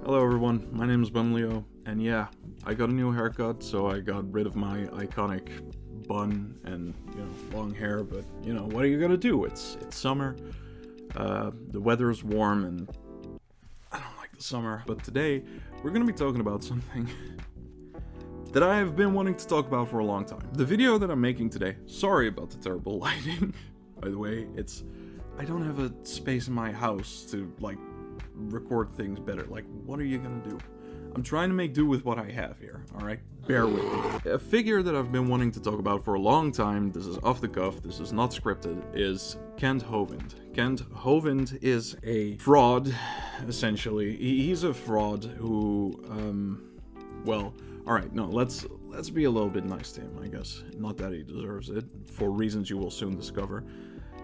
Hello everyone, my name is Bunleo, and yeah, I got a new haircut, so I got rid of my iconic bun and, long hair, but, what are you gonna do? It's summer, the weather is warm, and I don't like the summer. But today, we're gonna be talking about something that I have been wanting to talk about for a long time. The video that I'm making today, sorry about the terrible lighting, by the way, I don't have a space in my house to, record things better. What are you gonna do? I'm trying to make do with what I have here, alright? Bear with me. A figure that I've been wanting to talk about for a long time, this is off the cuff, this is not scripted, is Kent Hovind. Kent Hovind is a fraud, essentially. He's a fraud who, alright, no, let's be a little bit nice to him, I guess. Not that he deserves it, for reasons you will soon discover.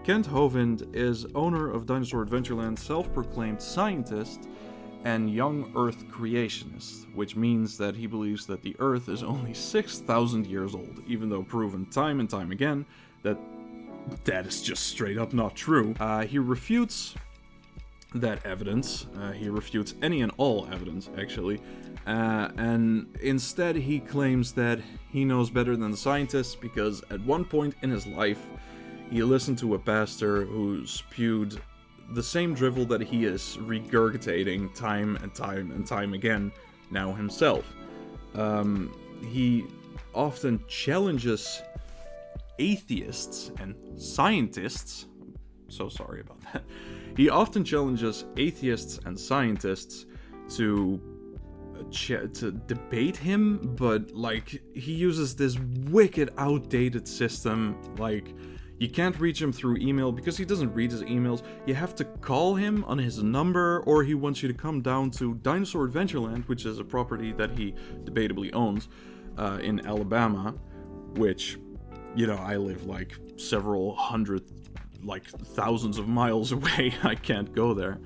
Kent Hovind is owner of Dinosaur Adventureland, self-proclaimed scientist, and young Earth creationist, which means that he believes that the Earth is only 6,000 years old, even though proven time and time again that is just straight up not true. He refutes that evidence. He refutes any and all evidence, actually, and instead he claims that he knows better than the scientists because at one point in his life, he listened to a pastor who spewed the same drivel that he is regurgitating time and time and time again now himself. He often challenges atheists and scientists. So sorry about that. He often challenges atheists and scientists to debate him, but he uses this wicked outdated system. You can't reach him through email because he doesn't read his emails. You have to call him on his number, or he wants you to come down to Dinosaur Adventureland, which is a property that he debatably owns in Alabama, which, I live several hundred, thousands of miles away. I can't go there.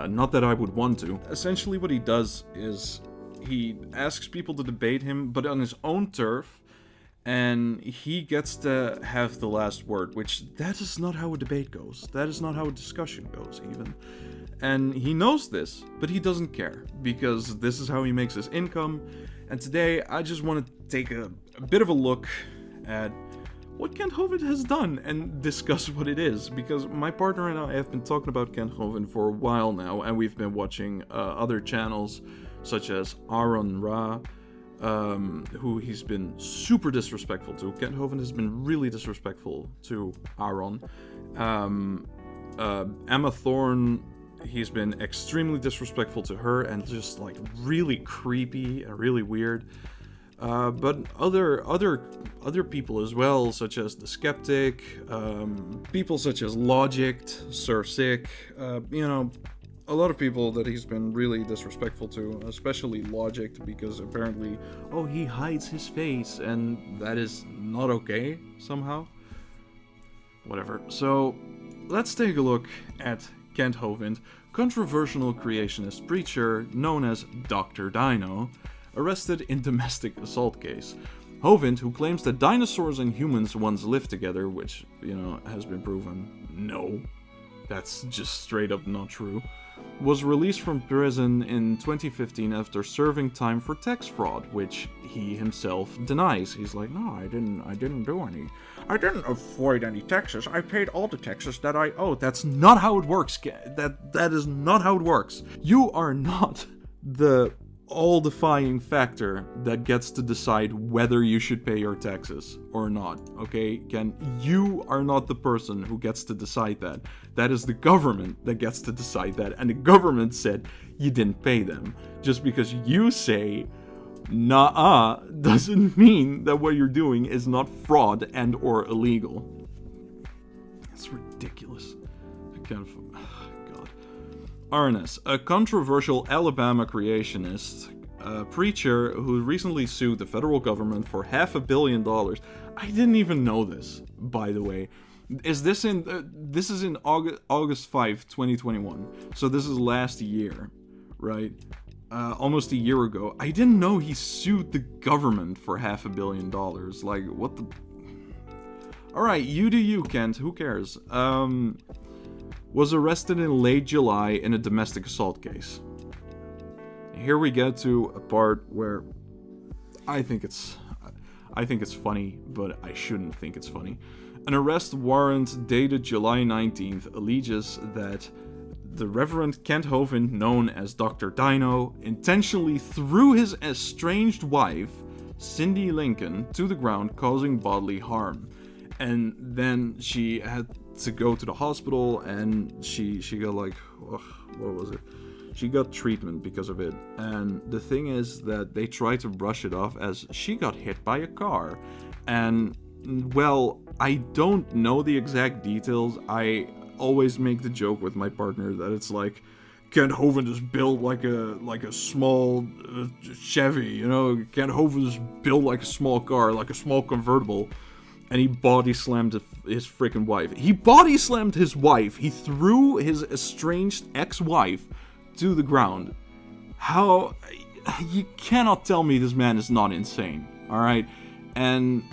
Not that I would want to. Essentially what he does is he asks people to debate him, but on his own turf, and he gets to have the last word, which that is not how a debate goes. That is not how a discussion goes, even. And he knows this, but he doesn't care, because this is how he makes his income. And today, I just want to take a bit of a look at what Kent Hovind has done and discuss what it is, because my partner and I have been talking about Kent Hovind for a while now, and we've been watching other channels, such as Aaron Ra, who he's been super disrespectful to. Kent Hovind has been really disrespectful to Aaron. Emma Thorne, he's been extremely disrespectful to her and just really creepy and really weird. But other people as well, such as The Skeptic, people such as Logic, Sir Sick, a lot of people that he's been really disrespectful to, especially Logic, because apparently, he hides his face, and that is not okay, somehow. Whatever. So, let's take a look at Kent Hovind, controversial creationist preacher known as Dr. Dino, arrested in domestic assault case. Hovind, who claims that dinosaurs and humans once lived together, which, has been proven no, that's just straight up not true, was released from prison in 2015 after serving time for tax fraud, which he himself denies. He's like, no, I didn't do any. I didn't avoid any taxes. I paid all the taxes that I owe. That's not how it works. That is not how it works. You are not the all-defying factor that gets to decide whether you should pay your taxes or not, okay? Ken, you are not the person who gets to decide that. That is the government that gets to decide that, and the government said you didn't pay them. Just because you say nah doesn't mean that what you're doing is not fraud and or illegal. It's ridiculous. I can't... Arnes, a controversial Alabama creationist, preacher who recently sued the federal government for $500 million. I didn't even know this, by the way. This is in August 5, 2021. So this is last year, right? Almost a year ago. I didn't know he sued the government for $500 million. What the... Alright, you do you, Kent. Who cares? Was arrested in late July in a domestic assault case. here we get to a part where I think it's funny, but I shouldn't think it's funny. An arrest warrant dated July 19th alleges that the Reverend Kent Hovind, known as Dr. Dino, intentionally threw his estranged wife, Cindy Lincoln, to the ground, causing bodily harm. And then she had to go to the hospital, and she got like, what was it? She got treatment because of it. And the thing is that they tried to brush it off as she got hit by a car. And, well, I don't know the exact details. I always make the joke with my partner that it's like, Kent Hovind is built like a small Chevy, you know? Kent Hovind is built like a small car, like a small convertible. And he body slammed his freaking wife. He body slammed his wife. He threw his estranged ex-wife to the ground. How? You cannot tell me this man is not insane, alright? And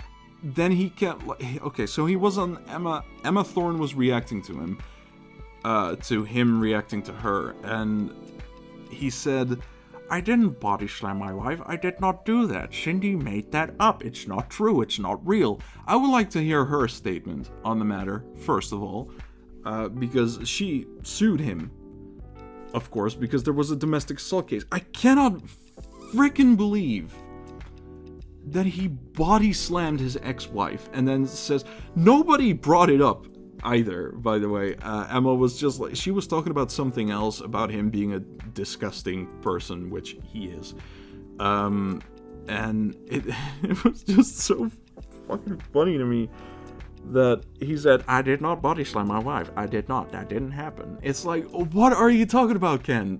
then he kept... Okay, so he was on Emma. Emma Thorne was reacting to him. To him reacting to her. And he said, I didn't body slam my wife. I did not do that. Cindy made that up. It's not true. It's not real. I would like to hear her statement on the matter, first of all. Because she sued him. Of course, because there was a domestic assault case. I cannot freaking believe that he body slammed his ex-wife and then says, nobody brought it up either, by the way. Emma was just like, she was talking about something else, about him being a disgusting person, which he is. And it was just so fucking funny to me that he said, I did not body slam my wife. I did not. That didn't happen. It's like, what are you talking about, Ken?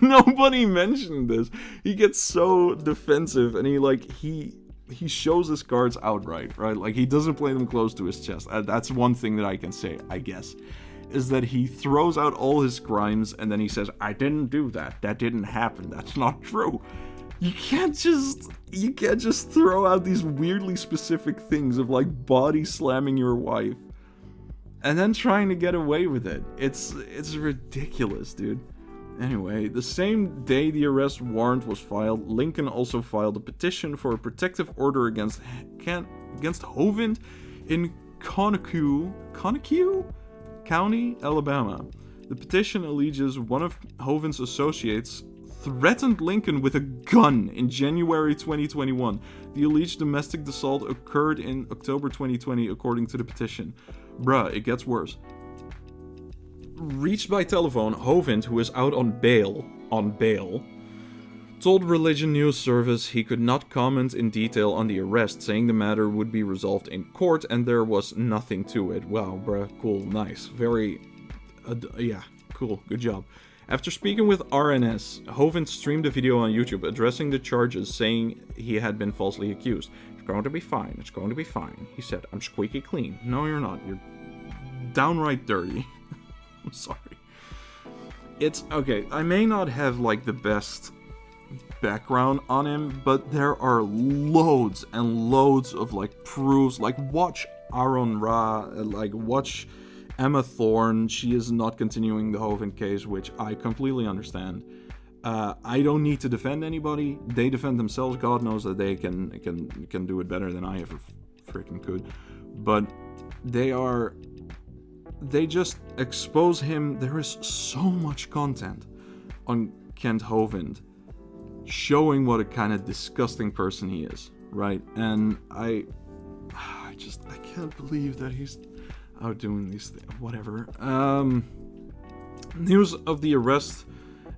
Nobody mentioned this. He gets so defensive, and he shows his cards outright, right? Like, he doesn't play them close to his chest. That's one thing that I can say, I guess, is that he throws out all his crimes, and then he says, I didn't do that. That didn't happen. That's not true. You can't just throw out these weirdly specific things of, like, body slamming your wife and then trying to get away with it. It's ridiculous, dude. Anyway, the same day the arrest warrant was filed, Lincoln also filed a petition for a protective order against Hovind in Conacuh County, Alabama. The petition alleges one of Hovind's associates threatened Lincoln with a gun in January 2021. The alleged domestic assault occurred in October 2020, according to the petition. Bruh, it gets worse. Reached by telephone, Hovind, who is out on bail, told Religion News Service he could not comment in detail on the arrest, saying the matter would be resolved in court and there was nothing to it. Wow, bruh, cool, nice, very, yeah, cool, good job. After speaking with RNS, Hovind streamed a video on YouTube addressing the charges, saying he had been falsely accused. It's going to be fine, it's going to be fine. He said, I'm squeaky clean. No, you're not, you're downright dirty. I'm sorry. It's okay. I may not have like the best background on him, but there are loads and loads of like proofs. Like, watch Aaron Ra, like watch Emma Thorne. She is not continuing the Hovind case, which I completely understand. I don't need to defend anybody. They defend themselves. God knows that they can do it better than I ever freaking could. But they just expose him. There is so much content on Kent Hovind showing what a kind of disgusting person he is, right? And I can't believe that he's out doing these things. Whatever. News of the arrest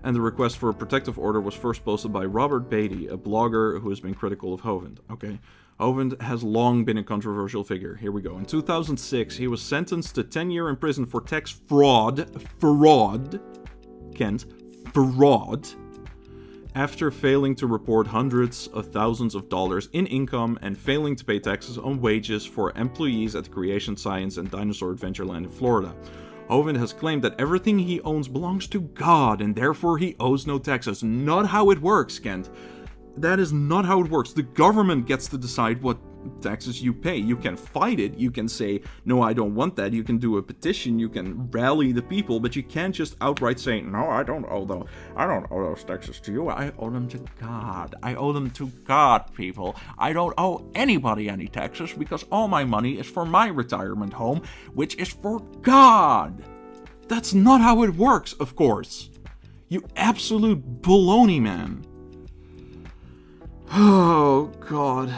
and the request for a protective order was first posted by Robert Beatty, a blogger who has been critical of Hovind. Okay. Hovind has long been a controversial figure. Here we go. In 2006, he was sentenced to 10 years in prison for tax fraud, Kent, fraud, after failing to report hundreds of thousands of dollars in income and failing to pay taxes on wages for employees at the Creation Science and Dinosaur Adventureland in Florida. Hovind has claimed that everything he owns belongs to God and therefore he owes no taxes. Not how it works, Kent. That is not how it works. The government gets to decide what taxes you pay. You can fight it. You can say, no, I don't want that. You can do a petition. You can rally the people, but you can't just outright say, no, I don't owe those taxes to you. I owe them to God. I owe them to God, people. I don't owe anybody any taxes because all my money is for my retirement home, which is for God. That's not how it works, of course. You absolute baloney, man. Oh, God.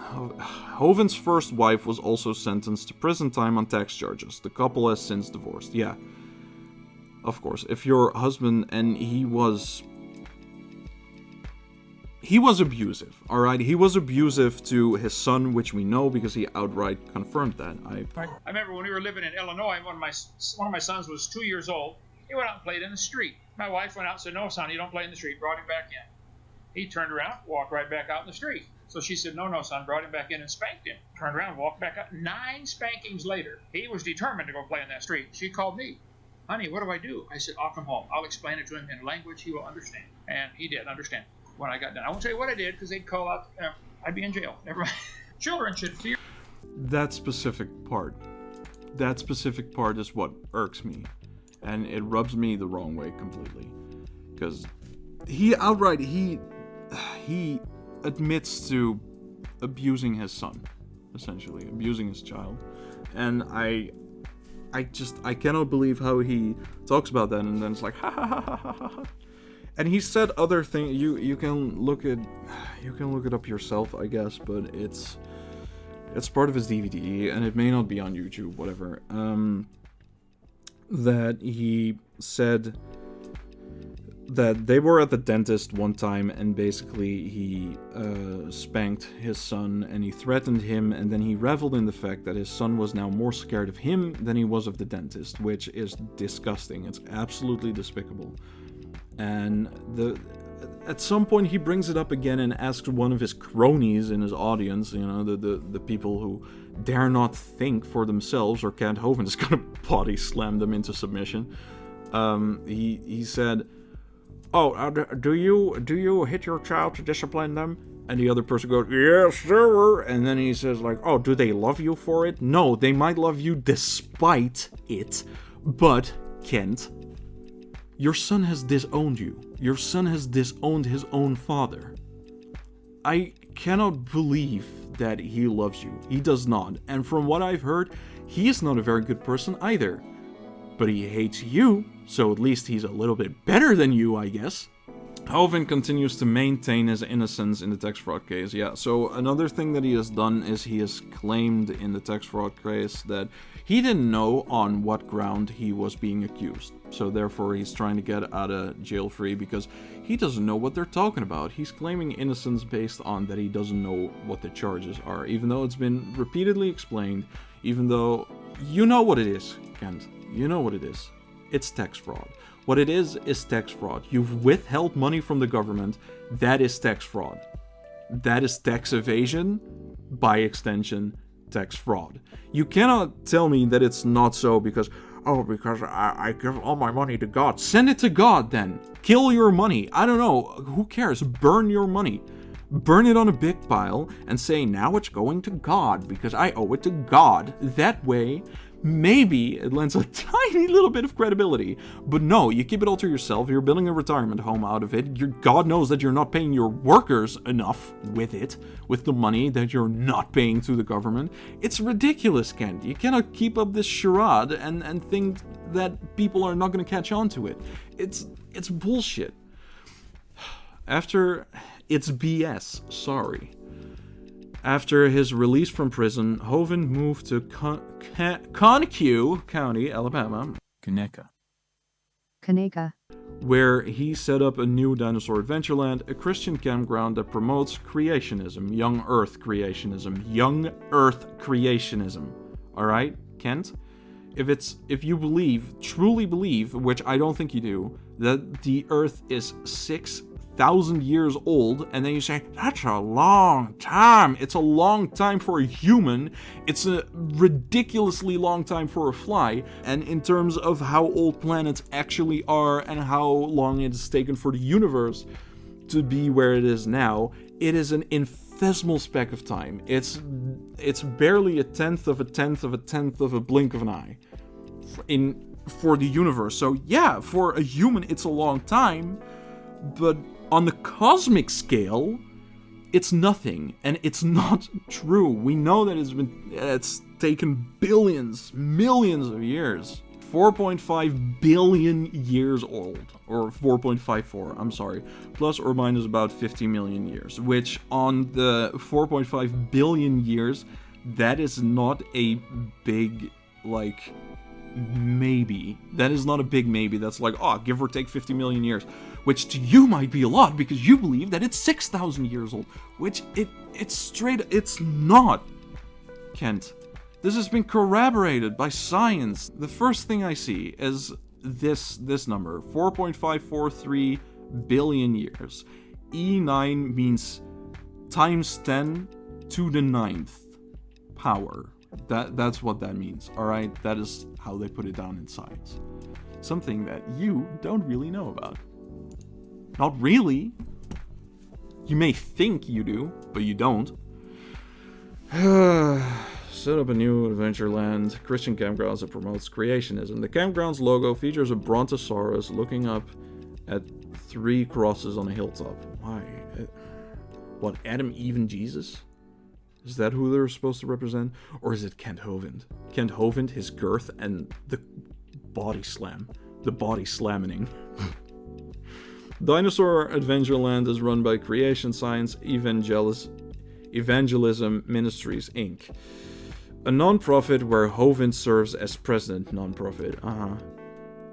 Hovind's first wife was also sentenced to prison time on tax charges. The couple has since divorced. Yeah. Of course. If your husband, and he was abusive, alright? He was abusive to his son, which we know because he outright confirmed that. I remember when we were living in Illinois, one of my sons was 2 years old. He went out and played in the street. My wife went out and said, no, son, you don't play in the street. Brought him back in. He turned around, walked right back out in the street. So she said, no, son, brought him back in and spanked him. Turned around, walked back out. 9 spankings later, he was determined to go play in that street. She called me. Honey, what do I do? I said, I'll come home. I'll explain it to him in language he will understand. And he did understand when I got done. I won't tell you what I did because they'd call out, I'd be in jail. Never mind. Children should fear. That specific part is what irks me. And it rubs me the wrong way completely. Because he admits to abusing his son, essentially abusing his child, and I cannot believe how he talks about that, and then it's like ha ha ha ha ha ha. And he said other things. You can look it up yourself, I guess, but it's part of his DVD, and it may not be on YouTube, whatever. That he said that they were at the dentist one time, and basically he spanked his son, and he threatened him, and then he reveled in the fact that his son was now more scared of him than he was of the dentist, which is disgusting. It's absolutely despicable. And at some point he brings it up again and asks one of his cronies in his audience, the people who dare not think for themselves, or Kent Hovind is gonna body slam them into submission. He said, oh, do you hit your child to discipline them? And the other person goes, yes, sir. And then he says, like, oh, do they love you for it? No, they might love you despite it. But, Kent, your son has disowned you. Your son has disowned his own father. I cannot believe that he loves you. He does not. And from what I've heard, he is not a very good person either. But he hates you, so at least he's a little bit better than you, I guess. Hovind continues to maintain his innocence in the tax fraud case. Yeah, so another thing that he has done is he has claimed in the tax fraud case that he didn't know on what ground he was being accused. So therefore he's trying to get out of jail free because he doesn't know what they're talking about. He's claiming innocence based on that he doesn't know what the charges are, even though it's been repeatedly explained, even though you know what it is, Kent. You know what it is. It's tax fraud. What it is tax fraud. You've withheld money from the government. That is tax fraud. That is tax evasion. By extension, tax fraud. You cannot tell me that it's not so because I give all my money to God. Send it to God then. Kill your money. I don't know. Who cares? Burn your money. Burn it on a big pile and say, now it's going to God because I owe it to God. That way, maybe it lends a tiny little bit of credibility. But no, you keep it all to yourself. You're building a retirement home out of it. God knows that you're not paying your workers enough with it, with the money that you're not paying to the government. It's ridiculous, Kent. You cannot keep up this charade and think that people are not going to catch on to it. It's bullshit. It's BS, sorry. After his release from prison, Hovind moved to Conecuh County, Alabama, Kaneka, where he set up a new Dinosaur Adventureland, a Christian campground that promotes creationism, young Earth creationism. Alright, Kent? If you truly believe, which I don't think you do, that the Earth is 6,000 years old, and then you say, that's a long time. It's a long time for a human. It's a ridiculously long time for a fly. And in terms of how old planets actually are and how long it has taken for the universe to be where it is now, it is an infinity infinitesimal speck of time. It's barely a tenth of a tenth of a tenth of a blink of an eye for the universe. So yeah, for a human it's a long time, but on the cosmic scale, it's nothing, and it's not true. We know that it's taken billions, millions of years. 4.5 billion years old, or 4.54, I'm sorry, plus or minus about 50 million years, which on the 4.5 billion years, that is not a big, like, maybe. That is not a big maybe. That's like, give or take 50 million years, which to you might be a lot because you believe that it's 6,000 years old, which it's not, Kent. This has been corroborated by science. The first thing I see is this number, 4.543 billion years. E9 means times 10 to the 9th power. That's what that means, alright? That is how they put it down in science. Something that you don't really know about. Not really. You may think you do, but you don't. Set up a new Adventureland, Christian campgrounds that promotes creationism. The campground's logo features a brontosaurus looking up at 3 crosses on a hilltop. Why? What, Adam, Eve, and Jesus? Is that who they're supposed to represent? Or is it Kent Hovind? Kent Hovind, his girth, and the body slam. The body slamming. Dinosaur Adventureland is run by Creation Science Evangelism Ministries, Inc., a non-profit where Hovind serves as president. Non-profit,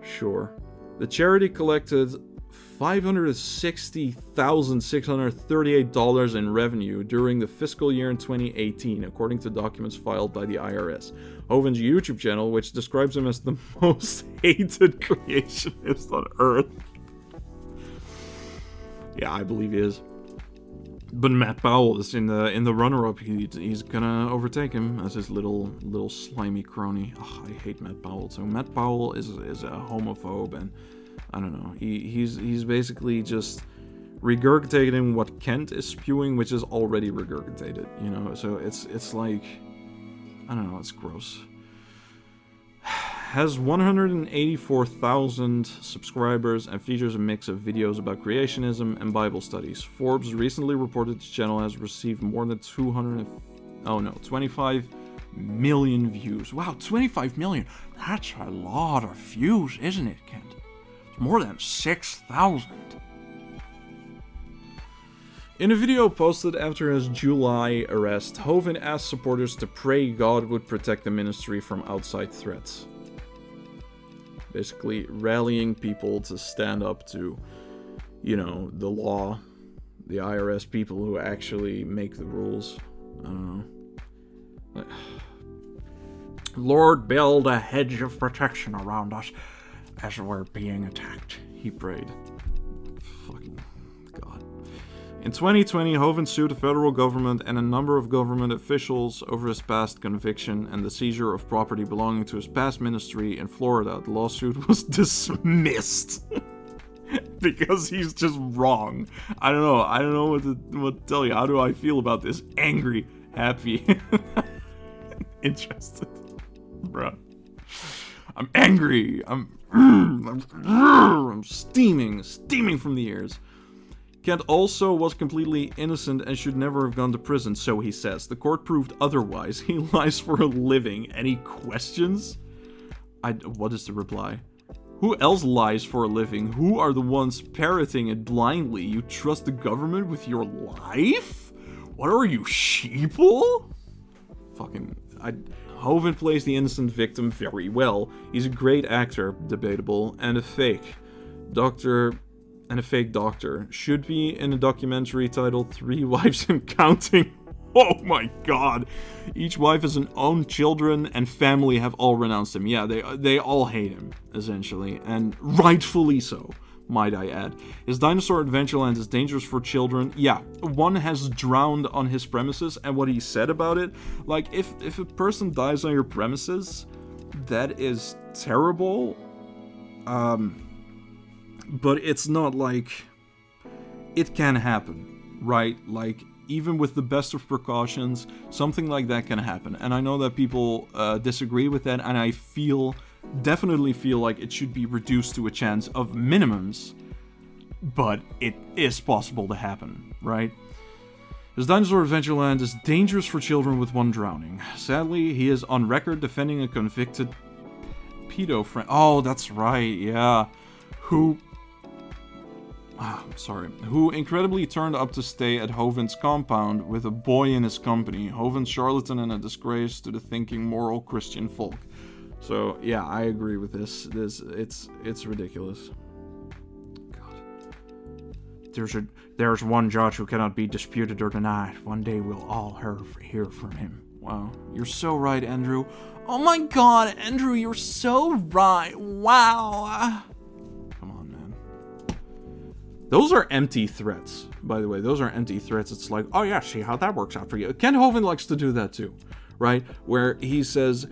sure. The charity collected $560,638 in revenue during the fiscal year in 2018, according to documents filed by the IRS. Hovind's YouTube channel, which describes him as the most hated creationist on Earth. Yeah, I believe he is. But Mat Powell is in the runner-up. He's gonna overtake him as his little slimy crony. Oh, I hate Mat Powell too. Mat Powell is a homophobe, and I don't know. He's basically just regurgitating what Kent is spewing, which is already regurgitated. You know, so it's like, I don't know. It's gross. Has 184,000 subscribers and features a mix of videos about creationism and Bible studies. Forbes recently reported the channel has received more than 25 million views. Wow, 25 million. That's a lot of views, isn't it, Kent? It's more than 6,000. In a video posted after his July arrest, Hovind asked supporters to pray God would protect the ministry from outside threats. Basically rallying people to stand up to, you know, the law, the IRS people who actually make the rules. I don't know. Lord, build a hedge of protection around us as we're being attacked, he prayed. Fucking God. In 2020, Hovind sued the federal government and a number of government officials over his past conviction and the seizure of property belonging to his past ministry in Florida. The lawsuit was dismissed because he's just wrong. I don't know what to tell you. How do I feel about this? Angry, happy, interested, bro. I'm angry. I'm steaming from the ears. Kent also was completely innocent and should never have gone to prison, so he says. The court proved otherwise. He lies for a living. Any questions? What is the reply? Who else lies for a living? Who are the ones parroting it blindly? You trust the government with your life? What are you, sheeple? Hovind plays the innocent victim very well. He's a great actor, debatable, and a fake doctor. Should be in a documentary titled 3 Wives and Counting. Oh my god. Each wife has an own children and family have all renounced him. Yeah, they all hate him, essentially. And rightfully so, might I add. His Dinosaur Adventureland is dangerous for children. Yeah, one has drowned on his premises, and what he said about it, like, if a person dies on your premises, that is terrible. But it's not like it can happen, right? Like, even with the best of precautions, something like that can happen. And I know that people disagree with that, and I definitely feel like it should be reduced to a chance of minimums, but it is possible to happen, right? His Dinosaur Adventureland is dangerous for children with one drowning. Sadly, he is on record defending a convicted pedo friend. Oh, that's right, yeah. Who incredibly turned up to stay at Hovind's compound with a boy in his company. Hovind's charlatan and a disgrace to the thinking, moral Christian folk. So, yeah, I agree with this. It's ridiculous. There's one judge who cannot be disputed or denied. One day we'll all hear from him. Wow. You're so right, Andrew. Oh my god, Andrew, you're so right. Wow. Come on, man. Those are empty threats, by the way. Those are empty threats. It's like, oh yeah, see how that works out for you. Kent Hovind likes to do that too, right? Where he says,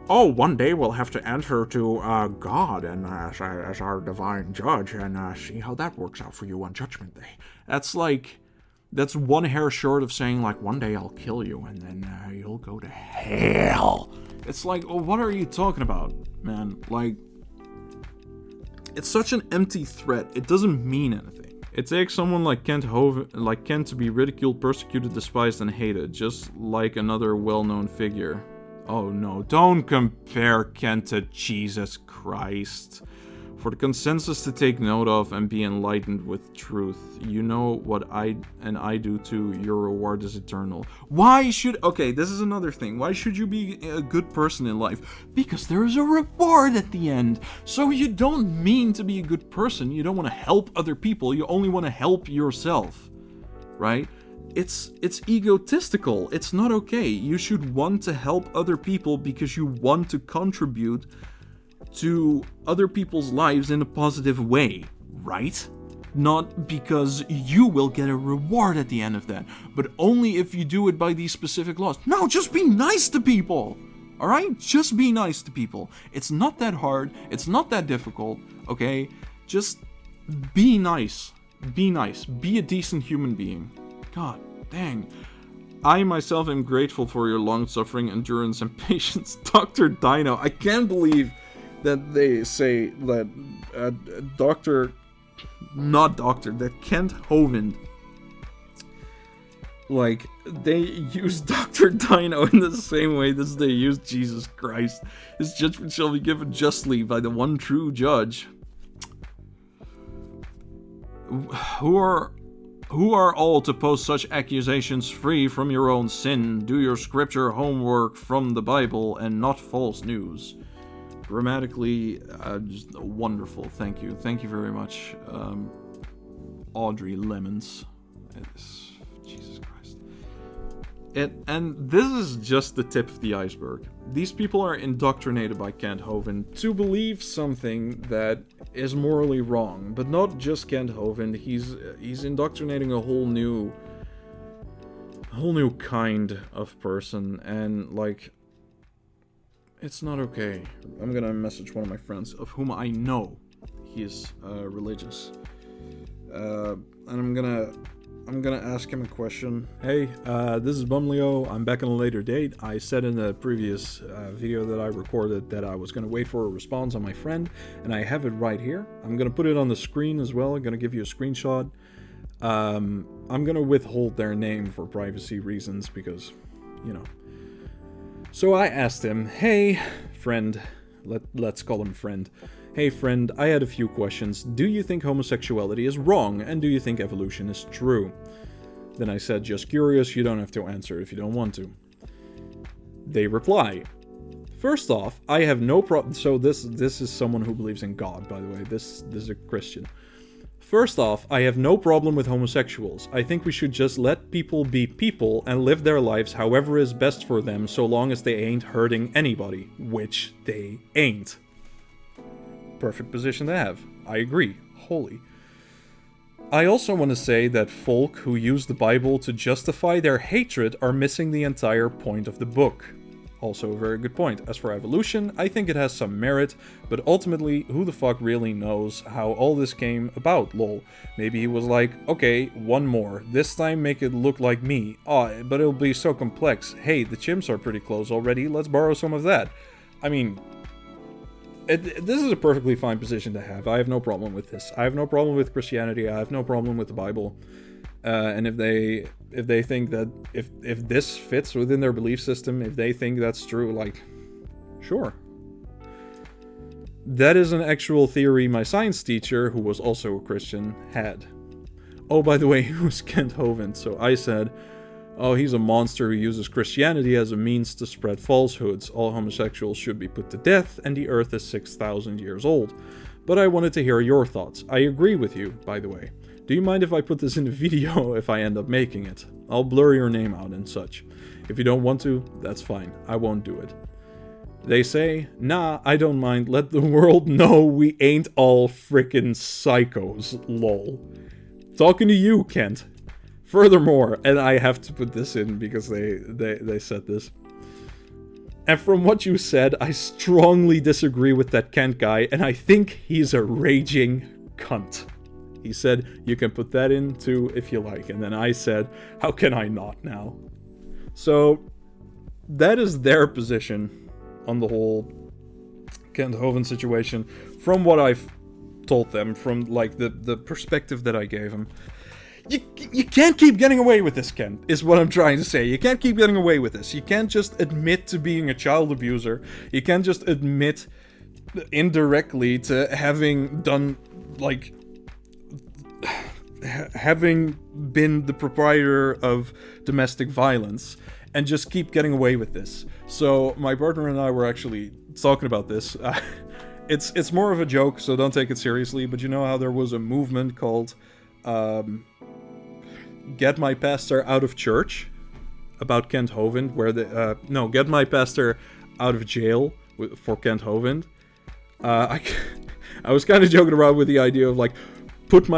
oh, one day we'll have to answer to God and as our divine judge and see how that works out for you on Judgment Day. That's one hair short of saying, like, one day I'll kill you and then you'll go to hell. It's like, oh, what are you talking about, man? Like, it's such an empty threat. It doesn't mean anything. It takes someone like Kent to be ridiculed, persecuted, despised, and hated, just like another well-known figure. Oh no, don't compare Kent to Jesus Christ. For the consensus to take note of and be enlightened with truth. You know what I do too, your reward is eternal. Okay, this is another thing. Why should you be a good person in life? Because there is a reward at the end. So you don't mean to be a good person. You don't want to help other people. You only want to help yourself. Right? It's egotistical. It's not okay. You should want to help other people because you want to contribute to other people's lives in a positive way, right? Not because you will get a reward at the end of that, but only if you do it by these specific laws. No, just be nice to people, alright? Just be nice to people. It's not that hard, it's not that difficult, okay? Just be nice. Be nice. Be a decent human being. God dang. I myself am grateful for your long-suffering, endurance, and patience, Dr. Dino. I can't believe that they say that that Kent Hovind, like, they use Dr. Dino in the same way as they use Jesus Christ. His judgment shall be given justly by the one true judge. Who are all to post such accusations free from your own sin? Do your scripture homework from the Bible and not false news. Grammatically, just wonderful. Thank you. Thank you very much, Audrey Lemons. Jesus Christ. And this is just the tip of the iceberg. These people are indoctrinated by Kent Hovind to believe something that is morally wrong. But not just Kent Hovind. He's indoctrinating a whole new kind of person. And, like, it's not okay. I'm gonna message one of my friends, of whom I know he is religious, and I'm gonna ask him a question. Hey, this is Bumleo. I'm back on a later date. I said in the previous video that I recorded that I was gonna wait for a response on my friend, and I have it right here. I'm gonna put it on the screen as well. I'm gonna give you a screenshot. I'm gonna withhold their name for privacy reasons because, you know. So I asked him, hey, friend, let's call him friend. Hey, friend, I had a few questions. Do you think homosexuality is wrong, and do you think evolution is true? Then I said, just curious, you don't have to answer if you don't want to. They reply, first off, I have no problem. So this is someone who believes in God, by the way. This is a Christian. First off, I have no problem with homosexuals. I think we should just let people be people and live their lives however is best for them so long as they ain't hurting anybody, which they ain't. Perfect position to have. I agree. Holy. I also want to say that folk who use the Bible to justify their hatred are missing the entire point of the book. also a very good point. As for evolution, I think it has some merit, but ultimately, who the fuck really knows how all this came about, lol. Maybe he was like, okay, one more. This time make it look like me. Oh, but it'll be so complex. Hey, the chimps are pretty close already, let's borrow some of that. I mean, this is a perfectly fine position to have. I have no problem with this. I have no problem with Christianity. I have no problem with the Bible. And if they think that if this fits within their belief system, if they think that's true, like, sure. That is an actual theory my science teacher, who was also a Christian, had. Oh, by the way, he was Kent Hovind, so I said, oh, he's a monster who uses Christianity as a means to spread falsehoods. All homosexuals should be put to death, and the Earth is 6,000 years old. But I wanted to hear your thoughts. I agree with you, by the way. Do you mind if I put this in a video if I end up making it? I'll blur your name out and such. If you don't want to, that's fine. I won't do it. They say, nah, I don't mind. Let the world know we ain't all frickin' psychos, lol. Talking to you, Kent. Furthermore, and I have to put this in because they said this. And from what you said, I strongly disagree with that Kent guy, and I think he's a raging cunt. He said, you can put that in too if you like. And then I said, how can I not now? So, that is their position on the whole Kent Hovind situation. From what I've told them, from like the perspective that I gave them. You can't keep getting away with this, Ken, is what I'm trying to say. You can't keep getting away with this. You can't just admit to being a child abuser. You can't just admit indirectly to having done, like, having been the proprietor of domestic violence and just keep getting away with this. So my partner and I were actually talking about this. It's more of a joke, so don't take it seriously, but you know how there was a movement called Get My Pastor Out of Church about Kent Hovind, where Get My Pastor Out of Jail for Kent Hovind. I was kind of joking around with the idea of like, put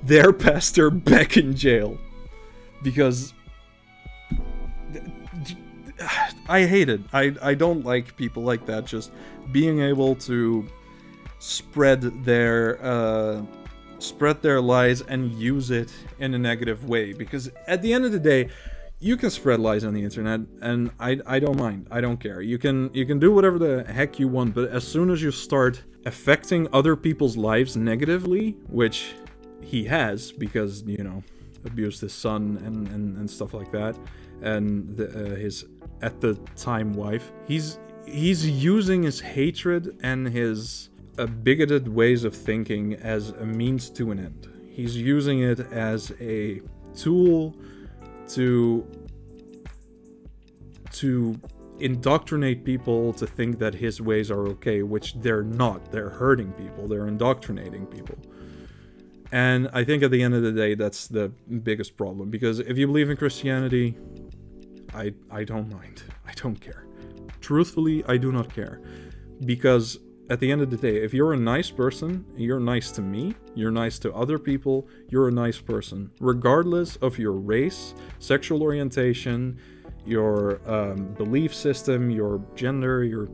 their pastor back in jail, because I hate it. I don't like people like that just being able to spread their lies and use it in a negative way, because at the end of the day, you can spread lies on the internet, and I don't mind. I don't care. You can do whatever the heck you want, but as soon as you start affecting other people's lives negatively, which he has, because, you know, abused his son and stuff like that, and his at the time wife, he's using his hatred and his bigoted ways of thinking as a means to an end. He's using it as a tool to indoctrinate people to think that his ways are okay, which they're not. They're hurting people. They're indoctrinating people. And I think at the end of the day, that's the biggest problem. Because if you believe in Christianity, I don't mind. I don't care. Truthfully, I do not care. Because at the end of the day, if you're a nice person, you're nice to me, you're nice to other people, you're a nice person. Regardless of your race, sexual orientation, your belief system, your gender, your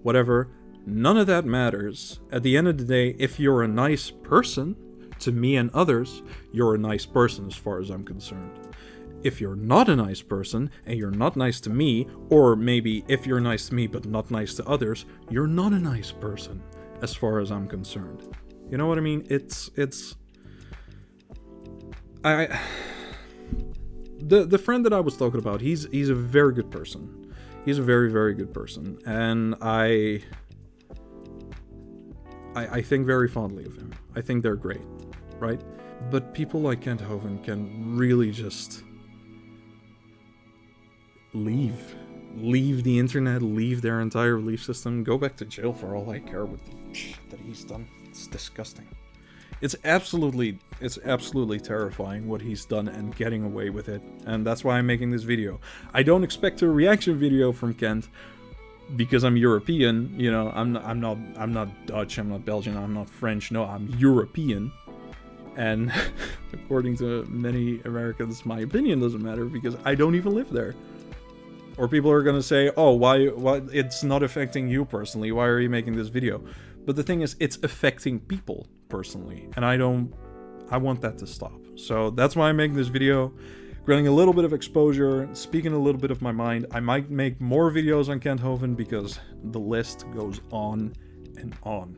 whatever, none of that matters. At the end of the day, if you're a nice person to me and others, you're a nice person as far as I'm concerned. If you're not a nice person and you're not nice to me, or maybe if you're nice to me but not nice to others, you're not a nice person as far as I'm concerned. You know what I mean? The friend that I was talking about, he's a very good person. He's a very, very good person, and I think very fondly of him. I think they're great, right? But people like Kent Hovind can really just leave the internet, leave their entire belief system, go back to jail for all I care with the shit that he's done. It's disgusting. It's absolutely terrifying what he's done and getting away with it, and that's why I'm making this video. I don't expect a reaction video from Kent because I'm European. You know, I'm not Dutch, I'm not Belgian, I'm not French. No, I'm European. And according to many Americans, my opinion doesn't matter because I don't even live there. Or people are gonna say, oh, why it's not affecting you personally, why are you making this video? But the thing is, it's affecting people personally, and I want that to stop. So that's why I'm making this video, getting a little bit of exposure, speaking a little bit of my mind. I might make more videos on Kent Hovind because the list goes on and on.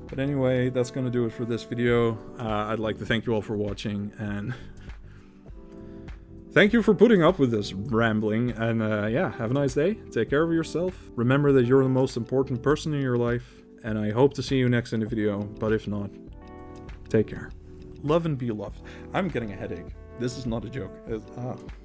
But anyway, that's gonna do it for this video. I'd like to thank you all for watching, and thank you for putting up with this rambling, and yeah, have a nice day. Take care of yourself. Remember that you're the most important person in your life, and I hope to see you next in the video, but if not, take care. Love and be loved. I'm getting a headache. This is not a joke.